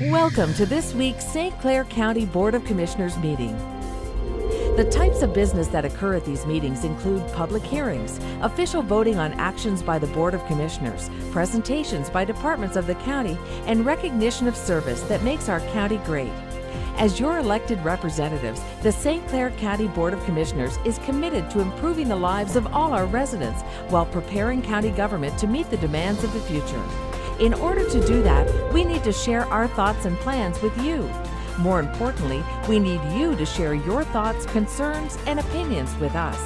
Welcome to this week's St. Clair County Board of Commissioners meeting. The types of business that occur at these meetings include public hearings, official voting on actions by the Board of Commissioners, presentations by departments of the county, and recognition of service that makes our county great. As your elected representatives, the St. Clair County Board of Commissioners is committed to improving the lives of all our residents while preparing county government to meet the demands of the future. In order to do that, we need to share our thoughts and plans with you. More importantly, we need you to share your thoughts, concerns, and opinions with us.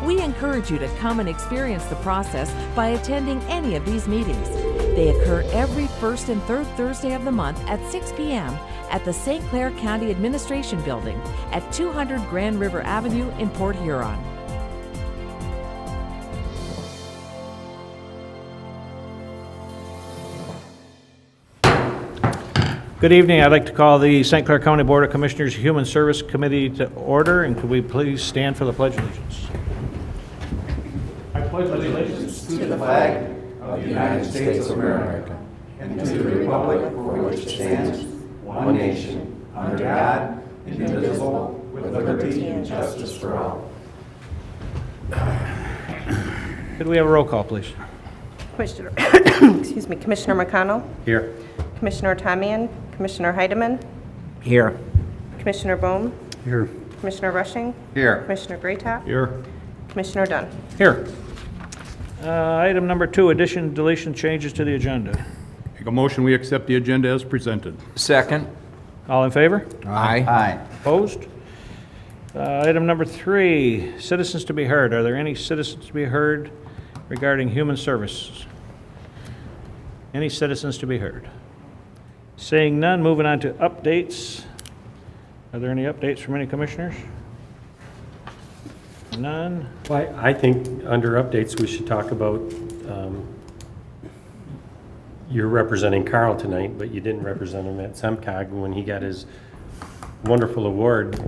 We encourage you to come and experience the process by attending any of these meetings. They occur every first and third Thursday of the month at 6 p.m. at the St. Clair County Administration Building at 200 Grand River Avenue in Port Huron. Good evening. I'd like to call the St. Clair County Board of Commissioners Human Service Committee to order, and could we please stand for the Pledge of Allegiance? I pledge allegiance to the flag of the United States of America and to the republic for which it stands, one nation, under God, indivisible, with liberty and justice for all. Could we have a roll call, please? Commissioner McConnell, Here. Commissioner Tamian, Commissioner Heidemann, Here. Commissioner Bohm, Here. Commissioner Rushing, Here. Commissioner Graytop, Here. Commissioner Dunn. Here. Item number 2, addition, deletion, changes to the agenda. Make a motion, we accept the agenda as presented. Second. All in favor? Aye. Opposed? Item number 3, citizens to be heard. Are there any citizens to be heard regarding human services? Any citizens to be heard? Seeing none, moving on to updates. Are there any updates from any commissioners? None? Well, I think under updates, we should talk about, you're representing Carl tonight, but you didn't represent him at SEMCOG when he got his wonderful award.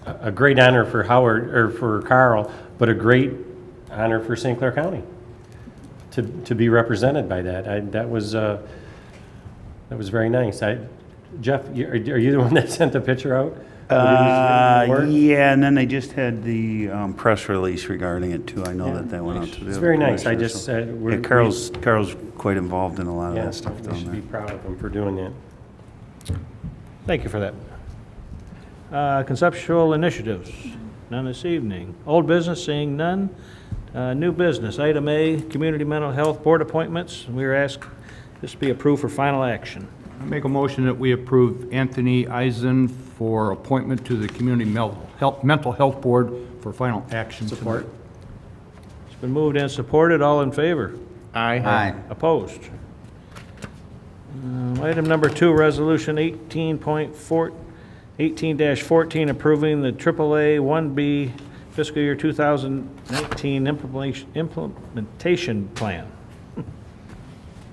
A great honor for Howard, or for Carl, but a great honor for St. Clair County to be represented by that. That was very nice. Jeff, are you the one that sent the picture out? Yeah, and then they just had the press release regarding it too. I know that went out to the. It's very nice. I commissioners, just yeah, Carl's quite involved in a lot of that stuff we down should there. be proud of him for doing that. Thank you for that. Conceptual initiatives, none this evening. Old business, seeing none. New business, item A, Community Mental Health Board appointments. We are asked this to be approved for final action. I make a motion that we approve Anthony Eisen for appointment to the Community Mental Health Board for final action. Support. It's been moved and supported. All in favor? Aye. Opposed? Item number 2, Resolution 18-14, approving the AAA 1B fiscal year 2019 implementation plan.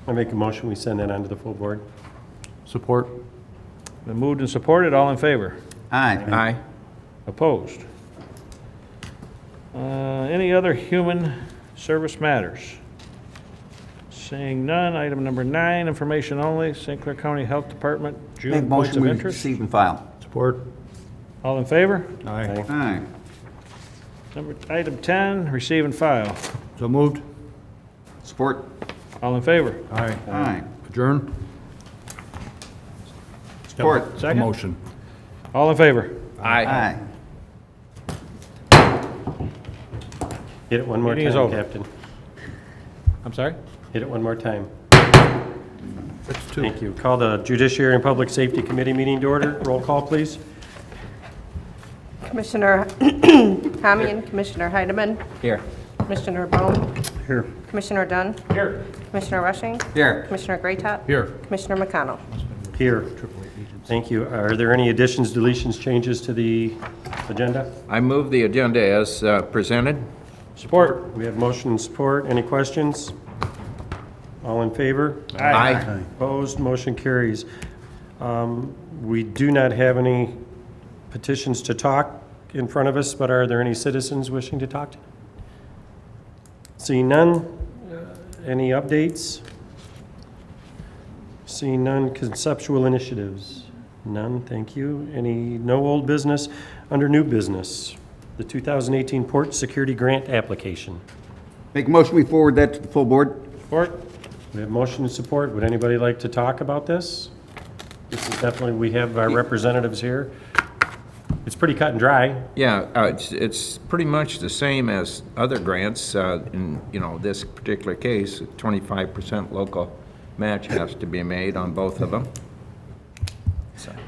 I make a motion, we send that on to the full board. Support. Been moved and supported. All in favor? Aye. Opposed? Any other human service matters? Seeing none, item number 9, information only, St. Clair County Health Department, June Make points motion of we interest. receive and file. Support. All in favor? Aye. Aye. Item 10, receive and file. So moved. Support. All in favor? Aye. Aye. Adjourn. Support. Second? Motion. All in favor? Aye. Hit it one more Meeting is time, over. Captain. I'm sorry? Hit it one more time. 6-2. Thank you. Call the Judiciary and Public Safety Committee meeting to order. Roll call, please. Commissioner Tamian, Commissioner Heidemann, Here. Commissioner Bohm, Here. Commissioner Dunn, Here. Commissioner Rushing, Here. Commissioner Graytop, Here. Commissioner McConnell. Here. Thank you. Are there any additions, deletions, changes to the agenda? I move the agenda as presented. Support. We have motion and support. Any questions? All in favor? Aye. Opposed? Motion carries. We do not have any petitions to talk in front of us, but are there any citizens wishing to talk? Seeing none, any updates? Seeing none, conceptual initiatives? None, thank you. No old business? Under new business, the 2018 Port Security Grant application. Make a motion, we forward that to the full board. Support? We have motion and support. Would anybody like to talk about this? This is definitely, we have our representatives here. It's pretty cut and dry. Yeah, it's pretty much the same as other grants. In, this particular case, 25% local match has to be made on both of them.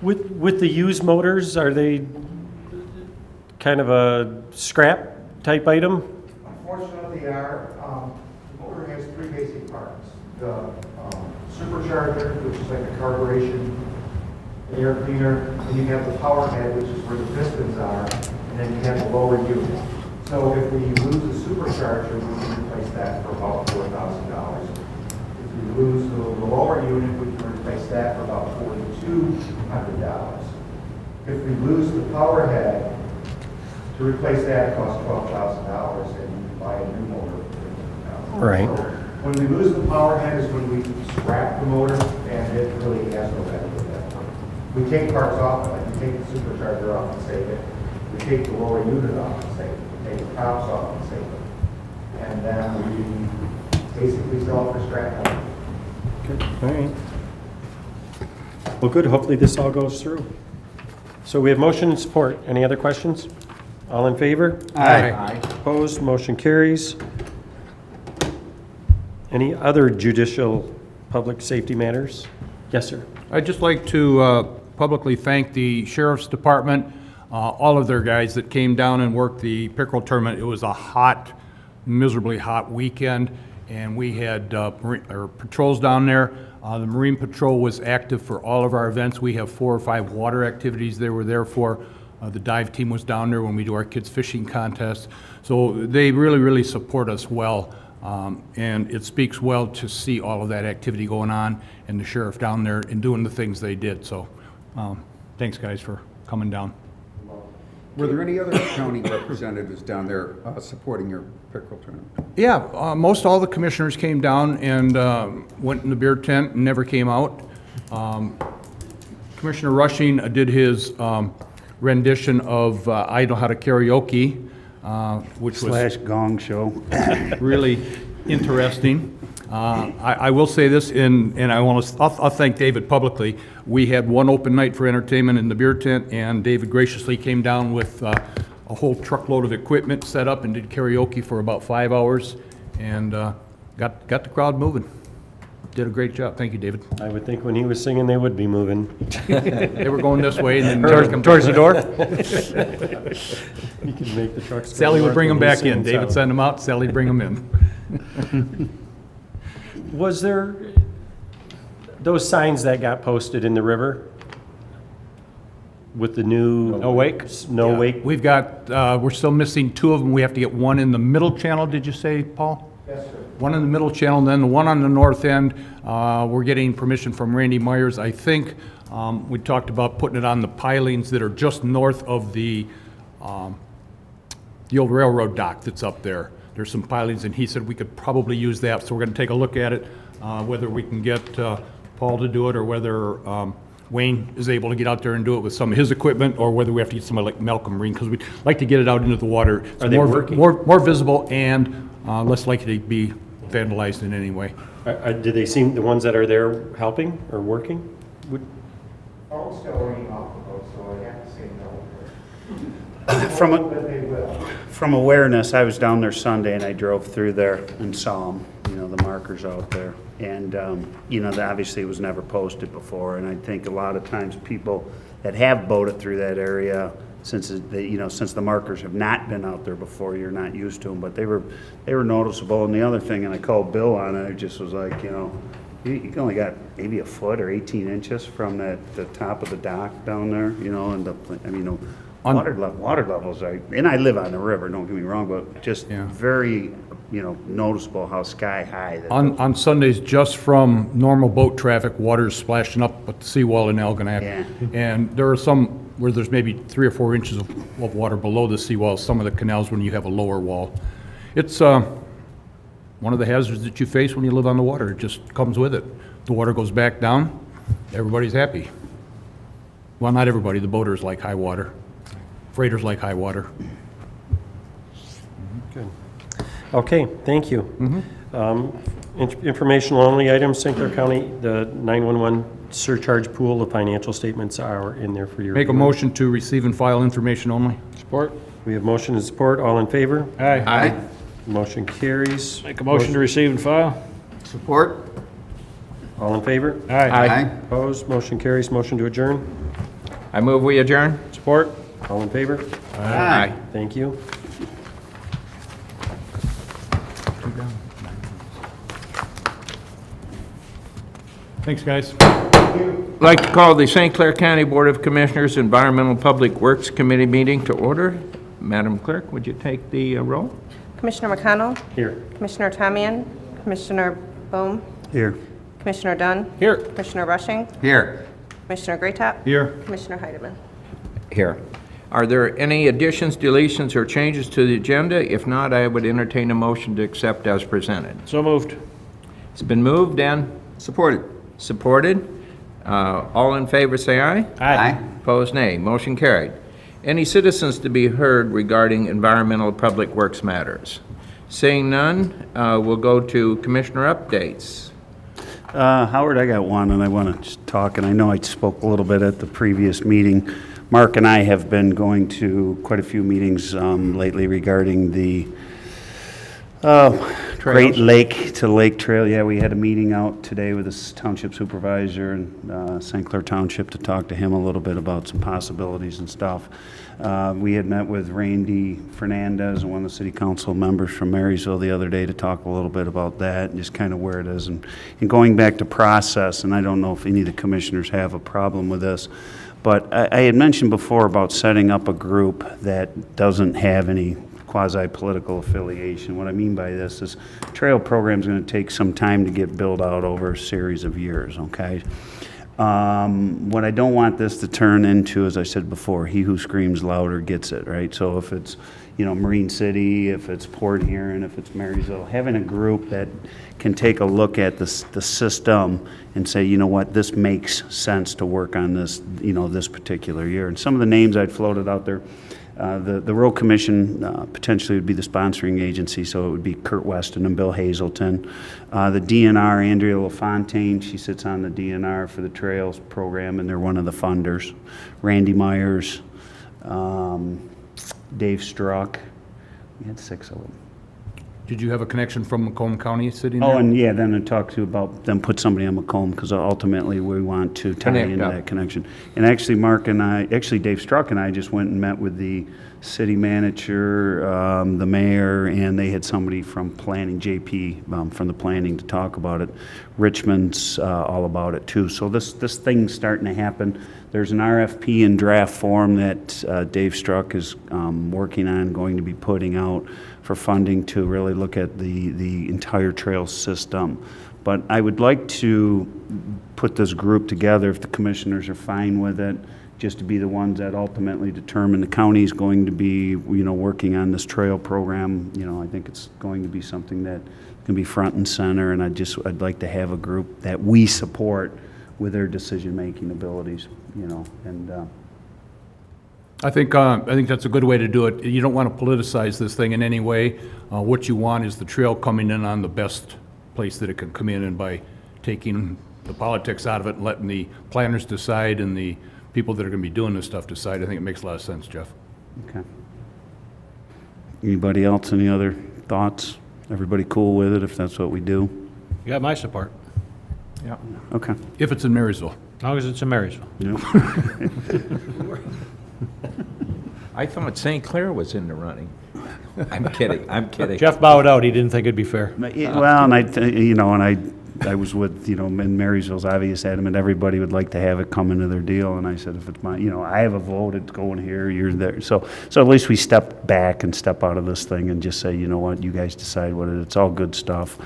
With the used motors, are they kind of a scrap type item? Unfortunately, they are. The motor has three basic parts. The supercharger, which is like a carburation, the air cleaner, and you have the power head, which is where the pistons are, and then you have the lower unit. So if we lose the supercharger, we can replace that for about $4,000. If we lose the lower unit, we can replace that for about $4,200. If we lose the power head, to replace that costs $12,000, and you can buy a new motor for $15,000. Right. So when we lose the power head is when we scrap the motor, and it really has no value at that point. We take parts off, like we take the supercharger off and save it. We take the lower unit off and save it. We take the tops off and save it. And then we basically sell it for scrap value. Good, all right. Well, good, hopefully this all goes through. So we have motion and support. Any other questions? All in favor? Aye. Opposed, motion carries. Any other judicial public safety matters? Yes, sir. I'd just like to publicly thank the Sheriff's Department, all of their guys that came down and worked the pickerel tournament. It was a hot, miserably hot weekend, and we had patrols down there. The Marine Patrol was active for all of our events. We have 4 or 5 water activities they were there for. The dive team was down there when we do our kids fishing contests. So they really, really support us well. And it speaks well to see all of that activity going on and the sheriff down there and doing the things they did. So thanks, guys, for coming down. Were there any other county representatives down there supporting your pickerel tournament? Yeah, most all the commissioners came down and went in the beer tent and never came out. Commissioner Rushing did his rendition of I Know How to Karaoke, which was / gong show. really interesting. I will say this, and I'll thank David publicly. We had one open night for entertainment in the beer tent, and David graciously came down with a whole truckload of equipment set up and did karaoke for about 5 hours, and got the crowd moving. Did a great job. Thank you, David. I would think when he was singing, they would be moving. They were going this way, and then Towards the door? You can make the trucks go Sally would north bring them when he back in. sings David out. sent them out, Sally'd bring them in. Was there those signs that got posted in the river with the new? No wake? No wake? We've got, we're still missing 2 of them. We have to get one in the middle channel, did you say, Paul? Yes, sir. One in the middle channel, and then the one on the north end. We're getting permission from Randy Myers. I think we talked about putting it on the pilings that are just north of the old railroad dock that's up there. There's some pilings, and he said we could probably use that, so we're gonna take a look at it, whether we can get Paul to do it, or whether Wayne is able to get out there and do it with some of his equipment, or whether we have to get somebody like Malcolm Marine, because we'd like to get it out into the water. It's Are they working? more visible and less likely to be vandalized in any way. Do they seem, the ones that are there helping or working? Phone's still ringing off the boat, so I have to say no. But they will. From awareness, I was down there Sunday and I drove through there and saw them, the markers out there. And, that obviously was never posted before. And I think a lot of times people that have boated through that area, since the markers have not been out there before, you're not used to them, but they were noticeable. And the other thing, and I called Bill on it, I just was like, you only got maybe a foot or 18 inches from the top of the dock down there, and water levels are, and I live on the river, don't get me wrong, but just very, noticeable how sky high. On Sundays, just from normal boat traffic, water's splashing up at the seawall in Algonac. Yeah. And there are some where there's maybe 3 or 4 inches of water below the seawall, some of the canals when you have a lower wall. It's one of the hazards that you face when you live on the water. It just comes with it. the water goes back down, everybody's happy. Well, not everybody, the boaters like high water, freighters like high water. Good. Okay, thank you. Informational only items, St. Clair County, the 911 surcharge pool, the financial statements are in there for your. Make a review. motion to receive and file information only. Support? We have motion and support, all in favor? Aye. Motion carries. Make a motion to receive and file? Support? All in favor? Aye. Opposed, motion carries. Motion to adjourn, I move we adjourn? Support? all in favor? Aye. Thank you. Thanks, guys. I'd like to call the St. Clair County Board of Commissioners Environmental Public Works Committee meeting to order. Madam Clerk, would you take the roll? Commissioner McConnell, Here. Commissioner Tamian, Commissioner Bohm, Here. Commissioner Dunn, Here. Commissioner Rushing, Here. Commissioner Greatop, Here. Commissioner Heidemann. Here. Are there any additions, deletions, or changes to the agenda? If not, I would entertain a motion to accept as presented. So moved. It's been moved and Supported. supported. All in favor, say aye. Aye. Opposed, nay. Motion carried. Any citizens to be heard regarding environmental public works matters? Seeing none, we'll go to commissioner updates. Howard, I got one, and I want to just talk, and I know I spoke a little bit at the previous meeting. Mark and I have been going to quite a few meetings lately regarding the Great Lake to Lake Trail. Yeah, we had a meeting out today with the township supervisor and St. Clair Township to talk to him a little bit about some possibilities and stuff. We had met with Randy Fernandez and one of the city council members from Marysville the other day to talk a little bit about that and just kind of where it is. And going back to process, and I don't know if any of the commissioners have a problem with this, but I had mentioned before about setting up a group that doesn't have any quasi-political affiliation. What I mean by this is trail program is going to take some time to get built out over a series of years, okay? What I don't want this to turn into, as I said before, he who screams louder gets it, right? So if it's, Marine City, if it's Port Huron, if it's Marysville, having a group that can take a look at the system and say, you know what, this makes sense to work on this, this particular year. And some of the names I'd floated out there, the Road Commission potentially would be the sponsoring agency, so it would be Kurt Weston and Bill Hazelton. The DNR, Andrea LaFontaine, she sits on the DNR for the Trails program, and they're one of the funders. Randy Myers, Dave Struck. We had 6 of them. Did you have a connection from Macomb County sitting there? Oh, and yeah, then I talked to about them put somebody on Macomb, because ultimately we want to tie Connect into up. that connection. And actually, Dave Struck and I just went and met with the city manager, the mayor, and they had somebody from planning, JP, from the planning to talk about it. Richmond's all about it too. So this thing's starting to happen. There's an RFP in draft form that Dave Struck is working on, going to be putting out for funding to really look at the entire trail system. But I would like to put this group together, if the commissioners are fine with it, just to be the ones that ultimately determine the county's going to be, working on this trail program. I think it's going to be something that can be front and center, and I'd like to have a group that we support with their decision-making abilities, and I think that's a good way to do it. You don't want to politicize this thing in any way. What you want is the trail coming in on the best place that it can come in, and by taking the politics out of it and letting the planners decide and the people that are going to be doing this stuff decide, I think it makes a lot of sense, Jeff. okay. Anybody else, any other thoughts? Everybody cool with it if that's what we do? You got my support, Okay. If it's in Marysville. as long as it's in Marysville. Yep. I thought St. Clair was in the running. I'm kidding. Jeff bowed out. He didn't think it'd be fair. Well, I was with, in Marysville's obvious adamant, everybody would like to have it come into their deal, and I said, if it's my, I have a vote, it's going here, you're there. So at least we step back and step out of this thing and just say, you know what, you guys decide what it is. It's all good stuff.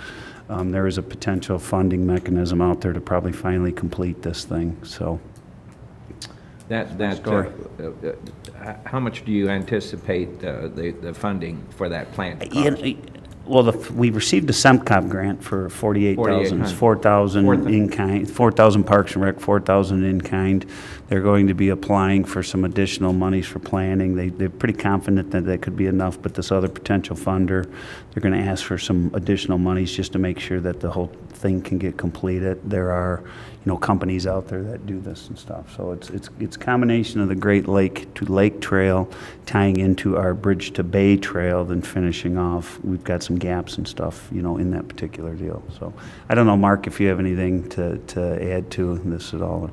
There is a potential funding mechanism out there to probably finally complete this thing, so. How much do you anticipate the funding for that plant to cost? Well, we received a SEMCOP grant for 48,000. It's 4,000 in kind, 4,000 Parks and Rec, 4,000 in kind. They're going to be applying for some additional monies for planning. They're pretty confident that that could be enough, but this other potential funder, they're going to ask for some additional monies just to make sure that the whole thing can get completed. There are, companies out there that do this and stuff. So it's a combination of the Great Lake to Lake Trail tying into our Bridge to Bay Trail, then finishing off. We've got some gaps and stuff, in that particular deal. So I don't know, Mark, if you have anything to add to this at all.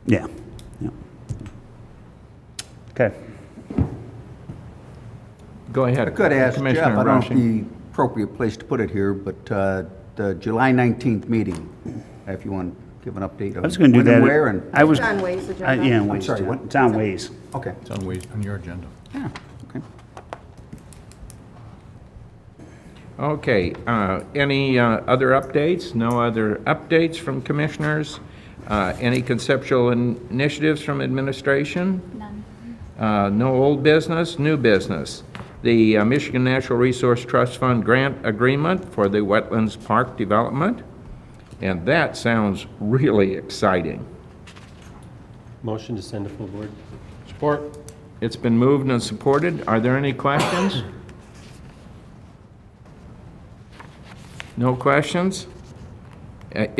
Yeah. Okay. Go ahead. I could ask Jeff, Commissioner I don't know if Rushing. the appropriate place to put it here, but the July 19th meeting, if you want to give an update I of was going to do when and that. where, and, I was. It's on Ways agenda. Yeah, Ways. sorry, what? It's on Ways. okay. It's on your agenda. Yeah, okay. Okay, any other updates? No other updates from commissioners? Any conceptual initiatives from administration? None. No old business, new business. The Michigan Natural Resource Trust Fund grant agreement for the Wetlands Park development, and that sounds really exciting. Motion to send to full board. Support. It's been moved and supported. Are there any questions? No questions? That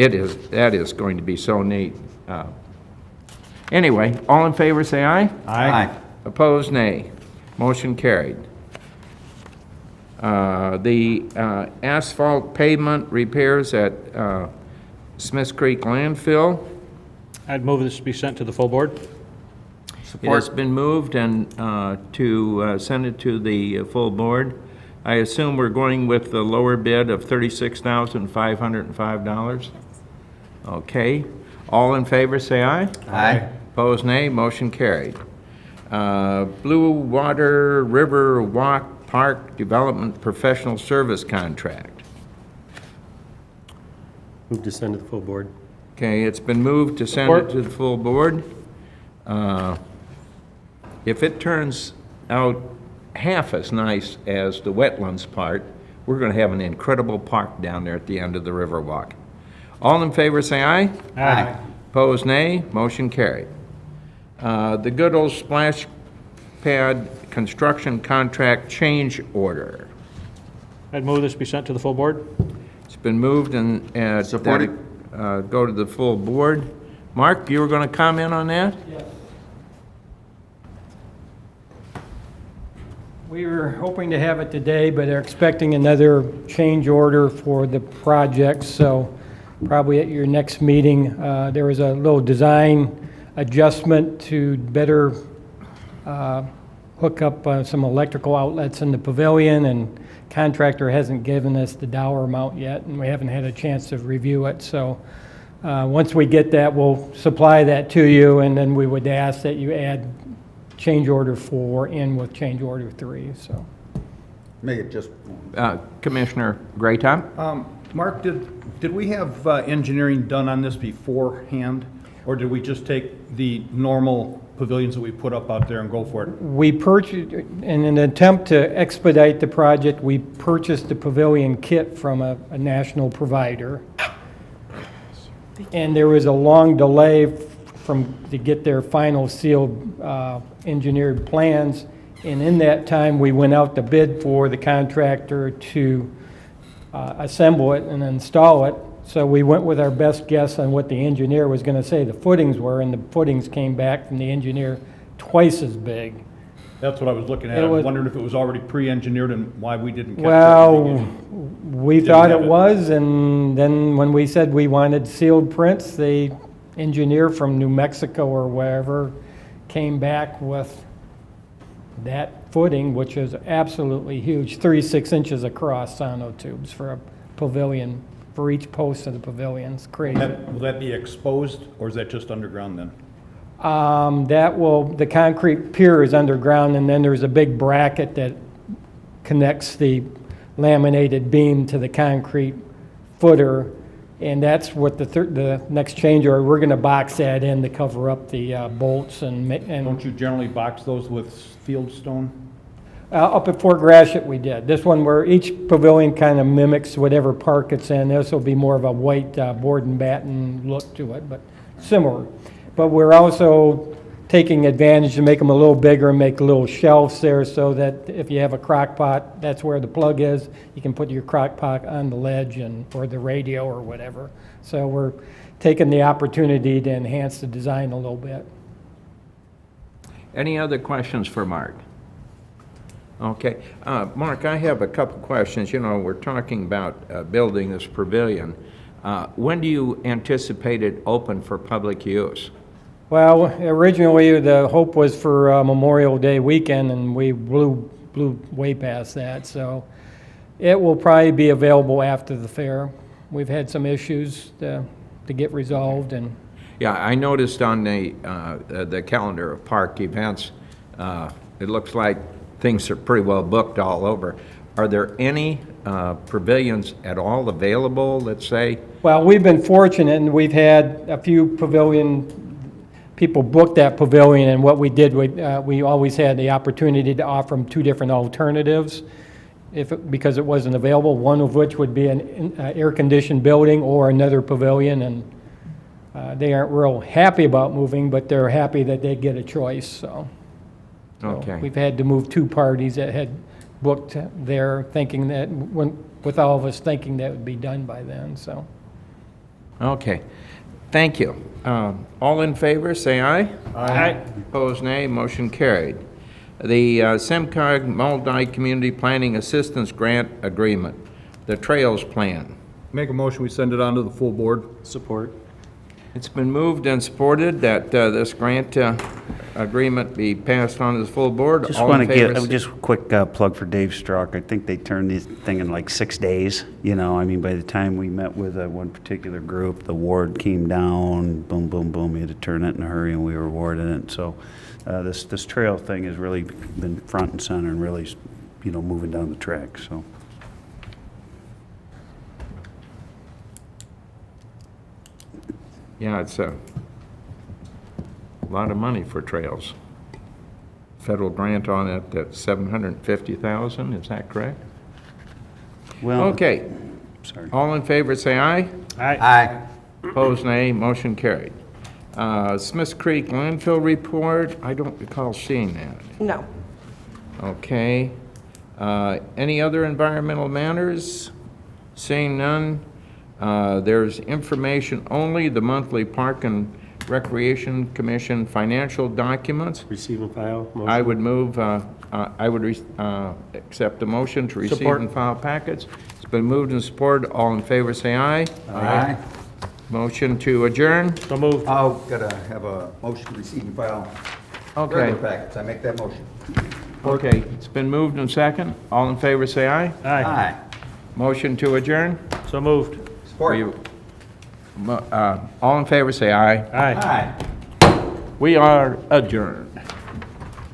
is going to be so neat. Anyway, all in favor say aye. Aye. Opposed, nay. Motion carried. The asphalt pavement repairs at Smiths Creek landfill. I'd move this to be sent to the full board. It has been moved and to send it to the full board. I assume we're going with the lower bid of $36,505. Okay. All in favor, say aye. Aye. Opposed, nay. Motion carried. Blue Water River Walk Park Development Professional Service Contract. Move to send to the full board. Okay, it's been moved to send it to the full board. If it turns out half as nice as the wetlands part, we're going to have an incredible park down there at the end of the Riverwalk. All in favor say aye. Aye. Opposed, nay. Motion carried. The good old splash pad construction contract change order. I'd move this be sent to the full board. It's been moved and Supported. go to the full board. Mark, you were going to comment on that? Yes. We were hoping to have it today, but are expecting another change order for the project, so probably at your next meeting. There was a little design adjustment to better hook up some electrical outlets in the pavilion, and contractor hasn't given us the dollar amount yet, and we haven't had a chance to review it. So once we get that, we'll supply that to you, and then we would ask that you add change order 4 in with change order 3. So Make it just, Commissioner Graytop? Mark, did we have engineering done on this beforehand? Or did we just take the normal pavilions that we put up out there and go for it? we purchased, in an attempt to expedite the project, we purchased the pavilion kit from a national provider. And there was a long delay to get their final sealed engineered plans. And in that time, we went out to bid for the contractor to assemble it and install it. So we went with our best guess on what the engineer was going to say the footings were, and the footings came back from the engineer twice as big. That's what I was looking at. It I was- wondered if it was already pre-engineered and why we didn't catch it. Well, we thought it have it. was, and then when we said we wanted sealed prints, the engineer from New Mexico or wherever came back with that footing, which is absolutely huge, 36 inches across sonotubes for a pavilion, for each post of the pavilion. It's crazy. Will that be exposed, or is that just underground then? The concrete pier is underground, and then there's a big bracket that connects the laminated beam to the concrete footer, and that's what the next change order, we're gonna box that in to cover up the bolts and Don't you generally box those with field stone? Up at Fort Gratiot we did. This one where each pavilion kind of mimics whatever park it's in. This will be more of a white board and batten look to it, but similar. But we're also taking advantage to make them a little bigger and make little shelves there so that if you have a crock pot, that's where the plug is. You can put your crock pot on the ledge and or the radio or whatever. So we're taking the opportunity to enhance the design a little bit. Any other questions for Mark? Okay. Mark, I have a couple questions. You know, we're talking about building this pavilion. When do you anticipate it open for public use? Well, originally the hope was for Memorial Day weekend, and we blew way past that. So it will probably be available after the fair. We've had some issues to get resolved, and Yeah, I noticed on the calendar of park events, it looks like things are pretty well booked all over. Are there any pavilions at all available, let's say? well, we've been fortunate, and we've had a few people book that pavilion, and what we did, we always had the opportunity to offer them two different alternatives because it wasn't available, one of which would be an air-conditioned building or another pavilion, and they aren't real happy about moving, but they're happy that they get a choice, so. Okay. We've had to move two parties that had booked there thinking that, with all of us thinking that would be done by then, so. Okay, thank you. All in favor, say aye. Aye. Opposed, nay. Motion carried. The SEMCOG Multi-Community Planning Assistance Grant Agreement, the Trails Plan. Make a motion, we send it on to the full board. Support. It's been moved and supported that this grant agreement be passed on to the full board. Just All want in to favor, give, just a quick plug for Dave Strzok. I think they turned this thing in like 6 days, you know, I mean, by the time we met with one particular group, the ward came down, boom, boom, boom, we had to turn it in a hurry and we were awarded it. So this trail thing has really been front and center and really, you know, moving down the track, so. Yeah, it's a lot of money for trails. Federal grant on it, that's $750,000, is that correct? Well, Okay, sorry. all in favor, say aye. Aye. Opposed, nay. Motion carried. Smiths Creek landfill report, I don't recall seeing that. No. Okay. Any other environmental matters? Seeing none, there's information only, the monthly Park and Recreation Commission financial documents. Receive and file. Motion. I would move, I would accept the motion to receive Support. and file packets. It's been moved and supported. All in favor, say aye. Aye. Motion to adjourn. So moved. Oh, gotta have a motion to receive and file Okay, regular packets. I make that motion. okay. It's been moved and second. All in favor, say aye. Aye. Motion to adjourn. So moved. Support. All in favor, say aye. Aye. Aye. We are adjourned.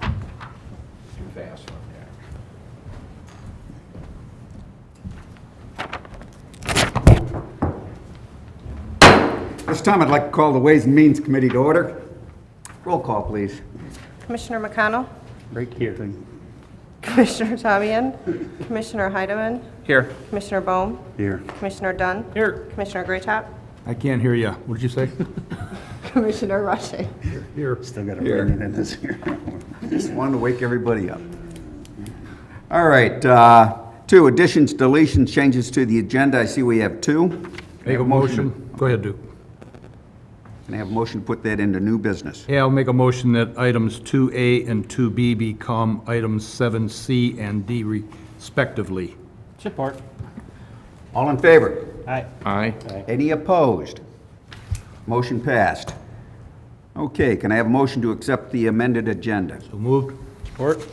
Too fast one there. This time I'd like to call the Ways and Means Committee to order. Roll call, please. Commissioner McConnell, Right here. Commissioner Tamian, Commissioner Heidemann, Here. Commissioner Bohm, Here. Commissioner Dunn, Here. Commissioner Graytop, I can't hear you. What did you say? Commissioner Rushing. Still got to bring it in this here. Just wanted to wake everybody up. All right, 2, additions, deletions, changes to the agenda. I see we have 2. Make a motion. Go ahead, Duke. Can I have a motion to put that into new business? Yeah, I'll make a motion that items 2A and 2B become items 7C and D respectively. Support. All in favor? Aye. Aye. Any opposed? Motion passed. Okay, can I have a motion to accept the amended agenda? So moved. Support.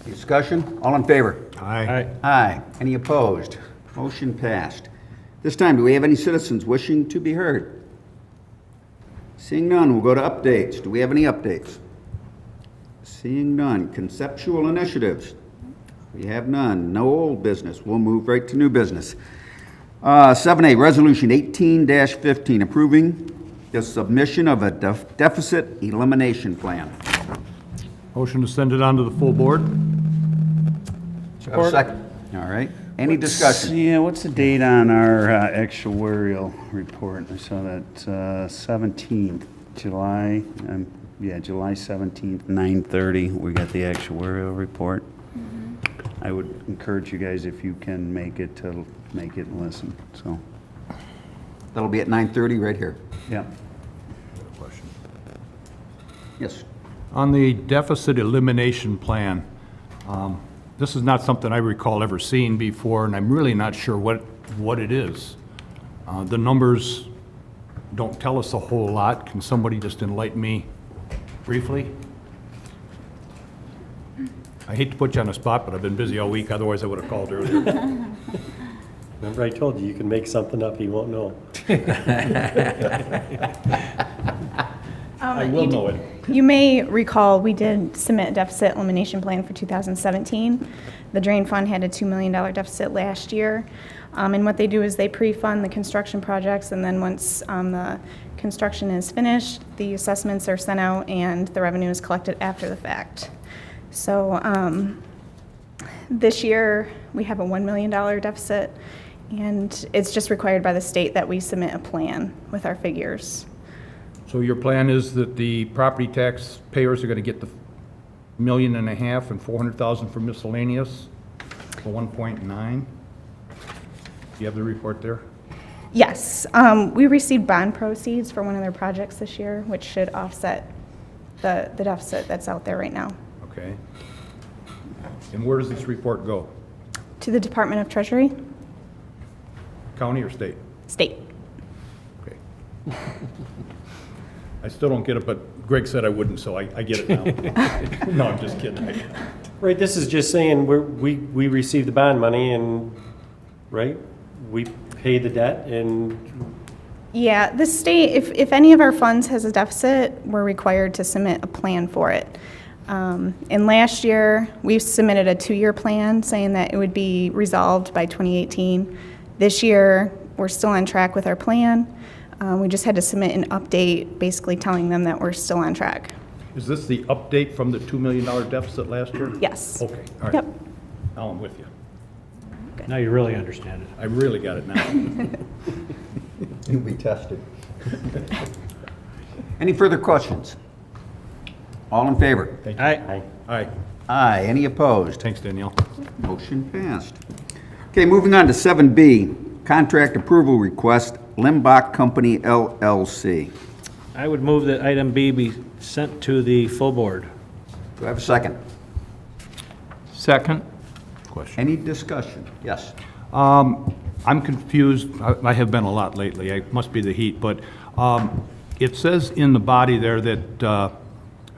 Discussion? All in favor? Aye. Aye. Any opposed? Motion passed. This time, do we have any citizens wishing to be heard? Seeing none, we'll go to updates. Do we have any updates? Seeing none. Conceptual initiatives? We have none. No old business. We'll move right to new business. 7A, Resolution 18-15, approving the submission of a deficit elimination plan. Motion to send it on to the full board. Have a second. All right. Any discussion? Yeah, what's the date on our actuarial report? I saw that 17th, July, July 17th, 9:30, we got the actuarial report. I would encourage you guys, if you can make it, to make it and listen, so, That'll be at 9:30 right here. yeah. Question. Yes. On the deficit elimination plan, this is not something I recall ever seeing before, and I'm really not sure what it is. The numbers don't tell us a whole lot. Can somebody just enlighten me briefly? I hate to put you on the spot, but I've been busy all week, otherwise I would have called earlier. Remember I told you, you can make something up, you won't know. I will know it. You may recall, we did submit a deficit elimination plan for 2017. The drain fund had a $2 million deficit last year. And what they do is they pre-fund the construction projects, and then once the construction is finished, the assessments are sent out and the revenue is collected after the fact. So this year, we have a $1 million deficit, and it's just required by the state that we submit a plan with our figures. So your plan is that the property tax payers are going to get the $1.5 million and $400,000 for miscellaneous, for 1.9? Do you have the report there? Yes, we received bond proceeds for one of their projects this year, which should offset the deficit that's out there right now. Okay. And where does this report go? To the Department of Treasury, County or state? state. Okay. I still don't get it, but Greg said I wouldn't, so I get it now. No, I'm just kidding. Right, this is just saying we receive the bond money and, right, we pay the debt and, Yeah, the state, if any of our funds has a deficit, we're required to submit a plan for it. And last year, we submitted a 2-year plan saying that it would be resolved by 2018. This year, we're still on track with our plan. We just had to submit an update, basically telling them that we're still on track. Is this the update from the $2 million deficit last year? Yes. Okay, all right. Yep. Now I'm with you. Now you really understand it. I really got it now. You'll be tested. Any further questions? All in favor? Aye. Aye. Aye. Any opposed? Thanks, Danielle. Motion passed. Okay, moving on to 7B, contract approval request, Limbach Company LLC. I would move that item B be sent to the full board. Do I have a second? Second? Question. Any discussion? Yes. I'm confused. I have been a lot lately. It must be the heat, but it says in the body there that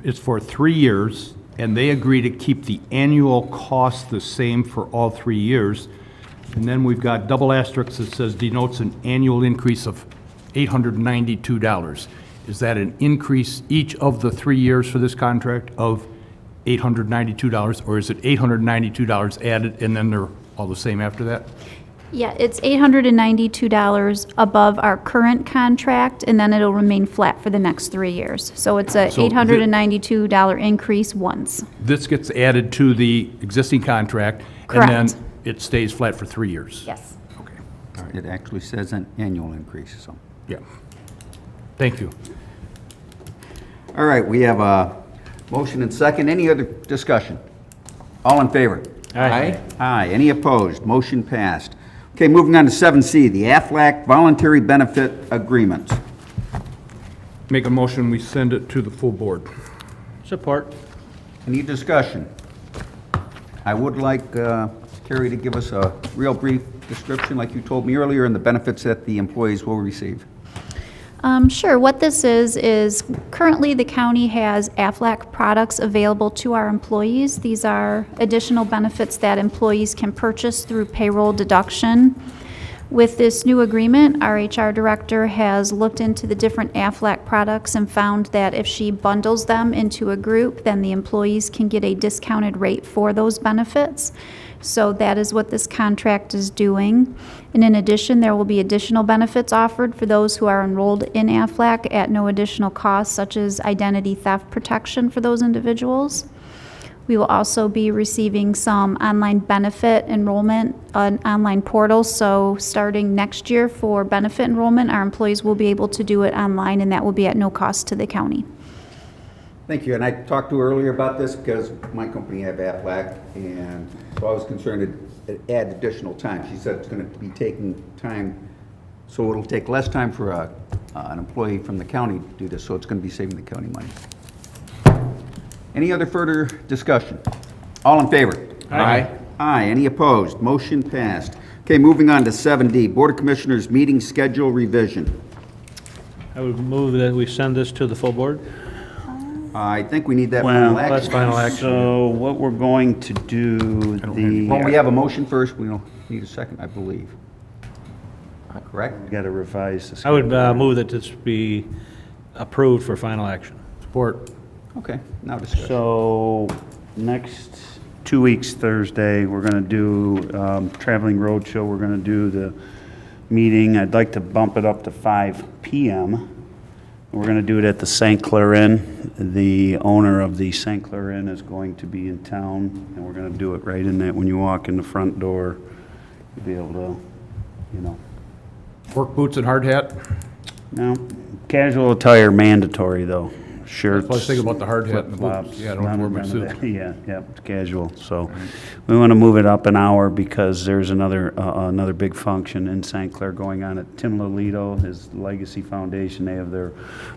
it's for 3 years, and they agree to keep the annual cost the same for all 3 years. And then we've got double asterisks that says denotes an annual increase of $892. Is that an increase each of the 3 years for this contract of $892, or is it $892 added and then they're all the same after that? Yeah, it's $892 above our current contract, and then it'll remain flat for the next 3 years. So it's a So $892 increase once. This gets added to the existing contract, and Correct. then it stays flat for 3 years? Yes. Okay, It actually says an annual increase, so. yeah. Thank you. All right, we have a motion and second. Any other discussion? All in favor? Aye. Aye. Any opposed? Motion passed. Okay, moving on to 7C, the Aflac Voluntary Benefit Agreement. Make a motion, we send it to the full board. Support. Any discussion? I would like Terry to give us a real brief description, like you told me earlier, and the benefits that the employees will receive. Sure. What this is currently the county has Aflac products available to our employees. These are additional benefits that employees can purchase through payroll deduction. With this new agreement, our HR director has looked into the different Aflac products and found that if she bundles them into a group, then the employees can get a discounted rate for those benefits. So that is what this contract is doing. And in addition, there will be additional benefits offered for those who are enrolled in Aflac at no additional cost, such as identity theft protection for those individuals. We will also be receiving some online benefit enrollment, an online portal. So starting next year for benefit enrollment, our employees will be able to do it online, and that will be at no cost to the county. Thank you, and I talked to her earlier about this because my company have Aflac, and so I was concerned it add additional time. She said it's going to be taking time, so it'll take less time for an employee from the county to do this, so it's going to be saving the county money. Any other further discussion? All in favor? Aye. Aye. Any opposed? Motion passed. Okay, moving on to 7D, Board of Commissioners meeting schedule revision. I would move that we send this to the full board. I think we need that Well, final action. That's final action. So what we're going to do, Well, we have a motion first, we don't need a second, I believe. Correct? Got to revise this. I would move that this be approved for final action. Support. Okay, now discussion. So, next 2 weeks, Thursday, we're going to do Traveling Roadshow. We're going to do the meeting. I'd like to bump it up to 5 p.m. We're going to do it at the St. Clair Inn. The owner of the St. Clair Inn is going to be in town, and we're going to do it right in that, when you walk in the front door, you'll be able to, you know. Work boots and hard hat. No, casual attire mandatory, though. Shirts. I was thinking about the hard hat and the boots. flip-flops, Yeah, I don't have to wear my none of suit. that. Yeah, it's casual, so. We want to move it up an hour because there's another big function in St. Clair going on at Tim Lolito, his Legacy Foundation. They have their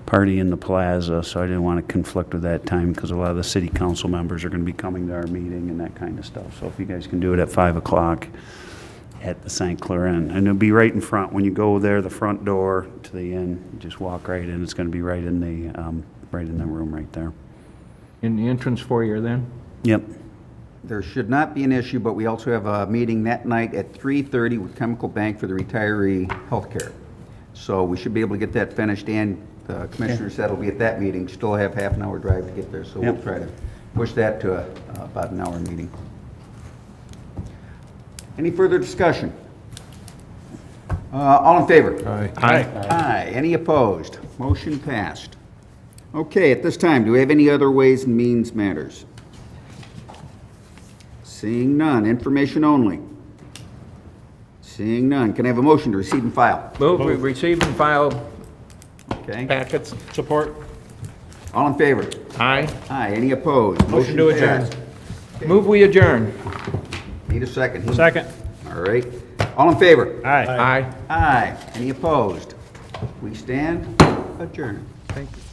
party in the plaza, so I didn't want to conflict with that time because a lot of the city council members are going to be coming to our meeting and that kind of stuff. So if you guys can do it at 5 o'clock at the St. Clair Inn. And it'll be right in front. When you go there, the front door to the inn, you just walk right in. It's going to be right in the room right there. In the entrance foyer then? Yep. There should not be an issue, but we also have a meeting that night at 3:30 with Chemical Bank for the retiree healthcare. So we should be able to get that finished, and the commissioner said it'll be at that meeting. Still have half an hour drive to get there, so we'll Yep. try to push that to about an hour meeting. Any further discussion? All in favor? Aye. Aye. Any opposed? Motion passed. Okay, at this time, do we have any other Ways and Means matters? Seeing none. Information only. Seeing none. Can I have a motion to receive and file? Move, we receive and file Okay. packets. Support. All in favor? Aye. Aye. Any opposed? Motion to adjourn. passed. Move we adjourn. Need a second. Second. All right. All in favor? Aye. Aye. Aye. Any opposed? We stand adjourned. Thank you.